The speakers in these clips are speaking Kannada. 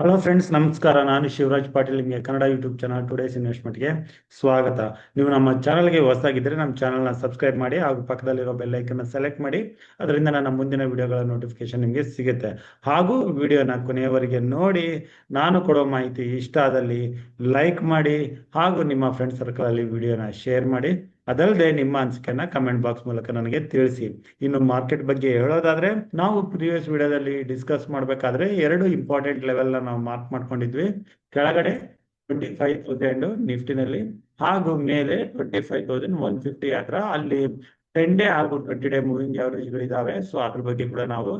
ಹಲೋ ಫ್ರೆಂಡ್ಸ್, ನಮಸ್ಕಾರ. ನಾನು ಶಿವರಾಜ್ ಪಾಟೀಲ್. ನಿಮಗೆ ಕನ್ನಡ ಯೂಟ್ಯೂಬ್ ಚಾನಲ್ ಟುಡೇಸ್ ಇನ್ವೆಸ್ಟ್ಮೆಂಟ್ಗೆ ಸ್ವಾಗತ. ನೀವು ನಮ್ಮ ಚಾನಲ್ಗೆ ಹೊಸದಾಗಿದ್ದರೆ ನಮ್ಮ ಚಾನಲ್ನ ಸಬ್ಸ್ಕ್ರೈಬ್ ಮಾಡಿ ಹಾಗೂ ಪಕ್ಕದಲ್ಲಿರೋ ಬೆಲ್ ಐಕನ್ನ ಸೆಲೆಕ್ಟ್ ಮಾಡಿ. ಅದರಿಂದ ನನ್ನ ಮುಂದಿನ ವಿಡಿಯೋಗಳ ನೋಟಿಫಿಕೇಶನ್ ನಿಮಗೆ ಸಿಗುತ್ತೆ. ಹಾಗೂ ವಿಡಿಯೋನ ಕೊನೆಯವರೆಗೆ ನೋಡಿ. ನಾನು ಕೊಡೋ ಮಾಹಿತಿ ಇಷ್ಟ ಆದಲ್ಲಿ ಲೈಕ್ ಮಾಡಿ ಹಾಗೂ ನಿಮ್ಮ ಫ್ರೆಂಡ್ ಸರ್ಕಲಲ್ಲಿ ವಿಡಿಯೋನ ಶೇರ್ ಮಾಡಿ. ಅದಲ್ಲದೆ ನಿಮ್ಮ ಅನಿಸಿಕೆಯನ್ನ ಕಮೆಂಟ್ ಬಾಕ್ಸ್ ಮೂಲಕ ನನಗೆ ತಿಳಿಸಿ. ಇನ್ನು ಮಾರ್ಕೆಟ್ ಬಗ್ಗೆ ಹೇಳೋದಾದ್ರೆ, ನಾವು ಪ್ರಿವಿಯಸ್ ವಿಡಿಯೋದಲ್ಲಿ ಡಿಸ್ಕಸ್ ಮಾಡಬೇಕಾದ್ರೆ ಎರಡು ಇಂಪಾರ್ಟೆಂಟ್ ಲೆವೆಲ್ ನಾವು ಮಾರ್ಕ್ ಮಾಡ್ಕೊಂಡಿದ್ವಿ. ಕೆಳಗಡೆ 25,000 ನಿಫ್ಟಿನಲ್ಲಿ ಹಾಗೂ ಮೇಲೆ 25,150 ಹತ್ರ. ಅಲ್ಲಿ 10 ಡೇ ಹಾಗೂ 20 ಡೇ ಮೂವಿಂಗ್ ಅವರೇಜ್ಗಳಿದಾವೆ. ಸೊ ಅದ್ರ ಬಗ್ಗೆ ಕೂಡ ನಾವು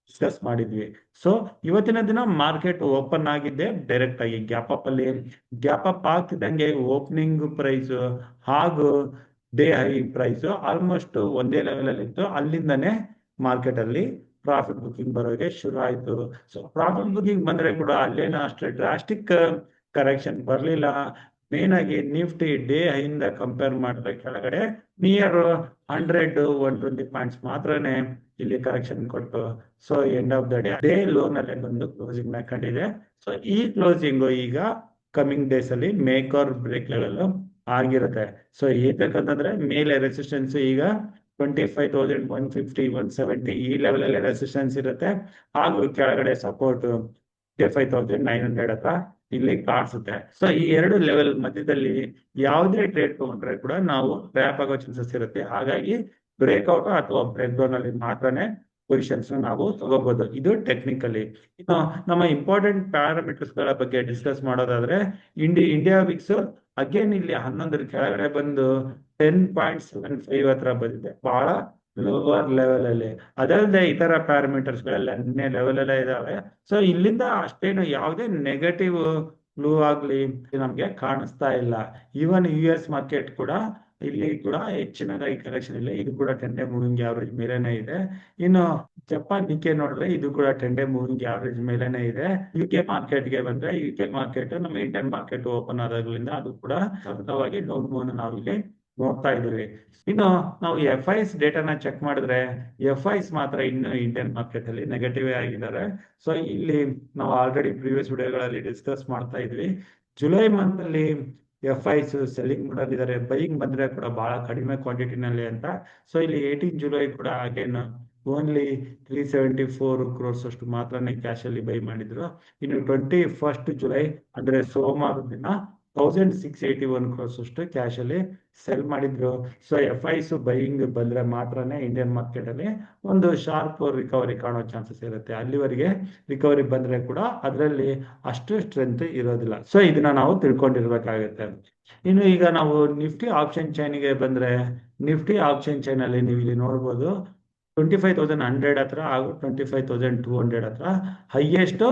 ಡಿಸ್ಕಸ್ ಮಾಡಿದ್ವಿ. ಸೊ ಇವತ್ತಿನ ದಿನ ಮಾರ್ಕೆಟ್ ಓಪನ್ ಆಗಿದ್ದೆ ಡೈರೆಕ್ಟ್ ಆಗಿ ಗ್ಯಾಪ್ ಅಪ್ ಆಗ್ತಿದ್ದಂಗೆ ಓಪನಿಂಗ್ ಪ್ರೈಸ್ ಹಾಗೂ ಡೇ ಹೈ ಪ್ರೈಸ್ ಆಲ್ಮೋಸ್ಟ್ ಒಂದೇ ಲೆವೆಲ್ ಅಲ್ಲಿ ಇತ್ತು. ಅಲ್ಲಿಂದನೇ ಮಾರ್ಕೆಟ್ ಅಲ್ಲಿ ಪ್ರಾಫಿಟ್ ಬುಕಿಂಗ್ ಬರೋಕೆ ಶುರು ಆಯ್ತು. ಸೊ ಪ್ರಾಫಿಟ್ ಬುಕಿಂಗ್ ಬಂದ್ರೆ ಕೂಡ ಅಲ್ಲೇನೋ ಅಷ್ಟೇ ಡ್ರಾಸ್ಟಿಕ್ ಕರೆಕ್ಷನ್ ಬರಲಿಲ್ಲ. ಮೇನ್ ಆಗಿ ನಿಫ್ಟಿ ಡೇ ಹೈಯಿಂದ ಕಂಪೇರ್ ಮಾಡಿದ್ರೆ ಕೆಳಗಡೆ ನಿಯರ್ 100-120 ಪಾಯಿಂಟ್ಸ್ ಮಾತ್ರನೇ ಇಲ್ಲಿ ಕರೆಕ್ಷನ್ ಕೊಟ್ಟು, so end of the day ಲೋನಲ್ಲೇ ಬಂದು ಕ್ಲೋಸಿಂಗ್ ನ ಕಂಡಿದೆ. ಸೊ ಈ ಕ್ಲೋಸಿಂಗ್ ಈಗ ಕಮಿಂಗ್ ಡೇಸ್ ಅಲ್ಲಿ ಮೇಕ್ ಆರ್ ಬ್ರೇಕ್ ಲೆವೆಲ್ ಆಗಿರುತ್ತೆ. ಸೊ ಏಕಂತಂದ್ರೆ ಮೇಲೆ ರೆಸಿಸ್ಟೆನ್ಸ್ ಈಗ 25,150 170 ಈ ಲೆವೆಲ್ ಅಲ್ಲಿ ರೆಸಿಸ್ಟೆನ್ಸ್ ಇರುತ್ತೆ. ಹಾಗೂ ಕೆಳಗಡೆ ಸಪೋರ್ಟ್ 5,900 ಹತ್ರ ಇಲ್ಲಿ ಕಾಣಿಸುತ್ತೆ. ಸೊ ಈ ಎರಡು ಲೆವೆಲ್ ಮಧ್ಯದಲ್ಲಿ ಯಾವುದೇ ಟ್ರೇಡ್ ತಗೊಂಡ್ರೆ ಕೂಡ ನಾವು ಟ್ರ್ಯಾಪ್ ಆಗೋ ಚಾನ್ಸಸ್ ಇರುತ್ತೆ. ಹಾಗಾಗಿ ಬ್ರೇಕ್ಔಟ್ ಅಥವಾ ಬ್ರೇಕ್ ಡೌನ್ ಅಲ್ಲಿ ಮಾತ್ರನೇ ಪೊಸಿಷನ್ಸ್ ನಾವು ತಗೋಬಹುದು. ಇದು ಟೆಕ್ನಿಕಲಿ. ಇನ್ನು ನಮ್ಮ ಇಂಪಾರ್ಟೆಂಟ್ ಪ್ಯಾರಾಮೀಟರ್ಸ್ ಗಳ ಬಗ್ಗೆ ಡಿಸ್ಕಸ್ ಮಾಡೋದಾದ್ರೆ, ಇಂಡಿಯಾ ವಿಕ್ಸ್ ಅಗೇನ್ ಇಲ್ಲಿ 11 ಕೆಳಗಡೆ ಬಂದು 10.75 ಹತ್ರ ಬಂದಿದೆ, ಬಹಳ ಲೋವರ್ ಲೆವೆಲ್ ಅಲ್ಲಿ. ಅದಲ್ಲದೆ ಇತರ ಪ್ಯಾರಾಮೀಟರ್ಸ್ ಗಳೆಲ್ಲ ಅನ್ಯ ಲೆವೆಲ್ ಅಲ್ಲೇ ಇದಾವೆ. ಸೊ ಇಲ್ಲಿಂದ ಅಷ್ಟೇನು ಯಾವುದೇ ನೆಗೆಟಿವ್ ಮೂವ್ ಆಗ್ಲಿ ನಮ್ಗೆ ಕಾಣಿಸ್ತಾ ಇಲ್ಲ. ಈವನ್ US ಮಾರ್ಕೆಟ್ ಕೂಡ ಇಲ್ಲಿ ಕೂಡ ಹೆಚ್ಚಿನದಾಗಿ ಕರೆಕ್ಷನ್ ಇಲ್ಲ. ಇದು ಕೂಡ 10 ಡೇ ಮೂವಿಂಗ್ ಆವರೇಜ್ ಮೇಲೆನೆ ಇದೆ. ಇನ್ನು ಜಪಾನ್ ನಿಕ್ಕೆ ನೋಡಿದ್ರೆ ಇದು ಕೂಡ 10 ಡೇ ಮೂವಿಂಗ್ ಆವರೇಜ್ ಮೇಲೆನೆ ಇದೆ. UK ಮಾರ್ಕೆಟ್ಗೆ ಬಂದ್ರೆ UK ಮಾರ್ಕೆಟ್ ನಮ್ಮ ಇಂಡಿಯನ್ ಮಾರ್ಕೆಟ್ ಓಪನ್ ಆದಾಗ್ಲಿಂದ ಅದು ಕೂಡ ಸತತವಾಗಿ ಡೌನ್ ಮೂವ್ ನಾವು ಇಲ್ಲಿ ನೋಡ್ತಾ ಇದ್ದೀವಿ. ಇನ್ನು ನಾವು FIs ಡೇಟಾನ ಚೆಕ್ ಮಾಡಿದ್ರೆ FIs ಮಾತ್ರ ಇನ್ನು ಇಂಡಿಯನ್ ಮಾರ್ಕೆಟ್ ಅಲ್ಲಿ ನೆಗೆಟಿವ್ ಆಗಿದ್ದಾರೆ. ಸೊ ಇಲ್ಲಿ ನಾವು ಆಲ್ರೆಡಿ ಪ್ರೀವಿಯಸ್ ವಿಡಿಯೋಗಳಲ್ಲಿ ಡಿಸ್ಕಸ್ ಮಾಡ್ತಾ ಇದ್ವಿ. ಜುಲೈ ಮಂತ್ ಅಲ್ಲಿ FIs ಸೆಲ್ಲಿಂಗ್ ಮಾಡೋದಿದ್ದಾರೆ, ಬೈಯಿಂಗ್ ಬಂದ್ರೆ ಕೂಡ ಬಹಳ ಕಡಿಮೆ ಕ್ವಾಂಟಿಟಿನಲ್ಲಿ ಅಂತ. ಸೊ ಇಲ್ಲಿ 18 ಜುಲೈ ಕೂಡ ಅಗೇನ್ ಓನ್ಲಿ 374 crores ಅಷ್ಟು ಮಾತ್ರನೇ ಕ್ಯಾಶ್ ಅಲ್ಲಿ ಬೈ ಮಾಡಿದ್ರು. ಇನ್ನು 21 ಜುಲೈ ಅಂದ್ರೆ ಸೋಮವಾರ ದಿನ 1,681 crores ಅಷ್ಟು ಕ್ಯಾಶ್ ಅಲ್ಲಿ ಸೆಲ್ ಮಾಡಿದ್ರು. ಸೊ FIs ಬೈಯಿಂಗ್ ಬಂದ್ರೆ ಮಾತ್ರನೇ ಇಂಡಿಯನ್ ಮಾರ್ಕೆಟ್ ಅಲ್ಲಿ ಒಂದು ಶಾರ್ಪ್ ರಿಕವರಿ ಕಾಣೋ ಚಾನ್ಸಸ್ ಇರುತ್ತೆ. ಅಲ್ಲಿವರೆಗೆ ರಿಕವರಿ ಬಂದ್ರೆ ಕೂಡ ಅದರಲ್ಲಿ ಅಷ್ಟು ಸ್ಟ್ರೆಂತ್ ಇರೋದಿಲ್ಲ. ಸೊ ಇದನ್ನ ನಾವು ತಿಳ್ಕೊಂಡಿರ್ಬೇಕಾಗುತ್ತೆ. ಇನ್ನು ಈಗ ನಾವು ನಿಫ್ಟಿ ಆಪ್ಷನ್ ಚೈನ್ಗೆ ಬಂದ್ರೆ, ನಿಫ್ಟಿ ಆಪ್ಷನ್ ಚೈನ್ ಅಲ್ಲಿ ನೀವು ಇಲ್ಲಿ ನೋಡ್ಬೋದು 25,100 ಹತ್ರ ಹಾಗೂ 25,200 ಹತ್ರ ಹೈಯೆಸ್ಟ್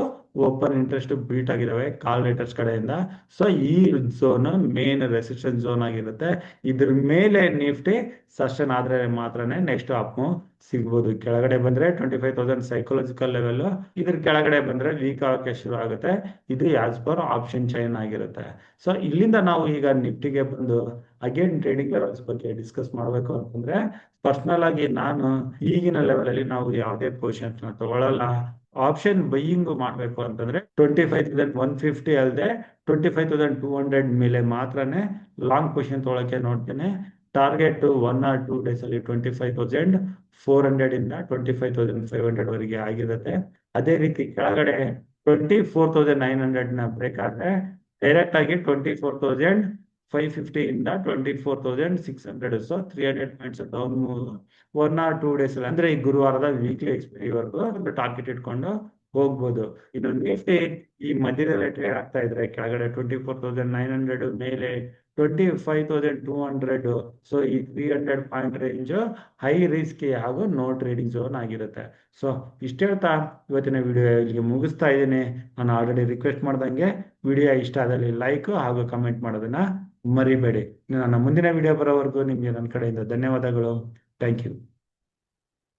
ಓಪನ್ ಇಂಟ್ರೆಸ್ಟ್ ಬೀಟ್ ಆಗಿದಾವೆ ಕಾಲ್ ರೇಟರ್ಸ್ ಕಡೆಯಿಂದ. ಸೊ ಈ ಝೋನ್ ಮೇನ್ ರೆಸಿಸ್ಟೆನ್ಸ್ ಝೋನ್ ಆಗಿರುತ್ತೆ. ಇದ್ರ ಮೇಲೆ ನಿಫ್ಟಿ ಸಸ್ಟೇನ್ ಆದ್ರೆ ಮಾತ್ರನೇ ನೆಕ್ಸ್ಟ್ ಅಪ್ ಸಿಗ್ಬೋದು. ಕೆಳಗಡೆ ಬಂದ್ರೆ 25,000 ಸೈಕೊಲಾಜಿಕಲ್ ಲೆವೆಲ್, ಇದ್ರ ಕೆಳಗಡೆ ಬಂದ್ರೆ ವೀಕ್ ಆಗಕ್ಕೆ ಶುರು ಆಗುತ್ತೆ. ಇದು ಆಸ್ ಪರ್ ಆಪ್ಷನ್ ಚೈನ್ ಆಗಿರುತ್ತೆ. ಸೊ ಇಲ್ಲಿಂದ ನಾವು ಈಗ ನಿಫ್ಟಿಗೆ ಬಂದು ಅಗೇನ್ ಟ್ರೇಡಿಂಗ್ ಲೆವೆಲ್ಸ್ ಬಗ್ಗೆ ಡಿಸ್ಕಸ್ ಮಾಡಬೇಕು ಅಂತಂದ್ರೆ, ಪರ್ಸನಲ್ ಆಗಿ ನಾನು ಈಗಿನ ಲೆವೆಲ್ ಅಲ್ಲಿ ನಾವು ಯಾವುದೇ ಪೊಸಿಷನ್ಸ್ ತಗೊಳ್ಳಲ್ಲ. ಆಪ್ಷನ್ ಬೈಯಿಂಗ್ ಮಾಡ್ಬೇಕು ಅಂತಂದ್ರೆ 25,150 ಅಲ್ಲದೆ 25,200 ಮೇಲೆ ಮಾತ್ರನೇ ಲಾಂಗ್ ಪೊಸಿಷನ್ ತಗೊಳಕ್ಕೆ ನೋಡ್ತೇನೆ. ಟಾರ್ಗೆಟ್ 1 or 2 ಡೇಸ್ ಅಲ್ಲಿ 25,400 ಇಂದ 25,500 ವರೆಗೆ ಆಗಿರುತ್ತೆ. ಅದೇ ರೀತಿ ಕೆಳಗಡೆ 24,900 ನ ಬ್ರೇಕ್ ಆದ್ರೆ ಡೈರೆಕ್ಟ್ ಆಗಿ 24,550 ಇಂದ 24,600. So 300 points down move 1 or 2 days ಅಂದ್ರೆ ಈ ಗುರುವಾರದ ವೀಕ್ಲಿ ಎಕ್ಸ್ಪೈರಿ ವರೆಗೂ ಟಾರ್ಗೆಟ್ ಇಟ್ಕೊಂಡು ಹೋಗ್ಬೋದು. ಇನ್ನು ನಿಫ್ಟಿ ಈ ಮಧ್ಯದಲ್ಲಿ ಟ್ರೇಡ್ ಆಗ್ತಾ ಇದ್ರೆ ಕೆಳಗಡೆ 24,900 ಮೇಲೆ 25,200. ಸೊ ಈ 300 ಪಾಯಿಂಟ್ ರೇಂಜ್ ಹೈ ರಿಸ್ಕಿ ಹಾಗೂ ನೋ ಟ್ರೇಡಿಂಗ್ ಝೋನ್ ಆಗಿರುತ್ತೆ. ಸೊ ಇಷ್ಟ ಹೇಳ್ತಾ ಇವತ್ತಿನ ವಿಡಿಯೋ ಇಲ್ಲಿಗೆ ಮುಗಿಸ್ತಾ ಇದ್ದೀನಿ. ನಾನು ಆಲ್ರೆಡಿ ರಿಕ್ವೆಸ್ಟ್ ಮಾಡ್ದಂಗೆ ವಿಡಿಯೋ ಇಷ್ಟ ಆದಲ್ಲಿ ಲೈಕ್ ಹಾಗೂ ಕಮೆಂಟ್ ಮಾಡೋದನ್ನ ಮರಿಬೇಡಿ. ನನ್ನ ಮುಂದಿನ ವಿಡಿಯೋ ಬರೋವರೆಗೂ ನಿಮಗೆ ನನ್ನ ಕಡೆಯಿಂದ ಧನ್ಯವಾದಗಳು. Thank you.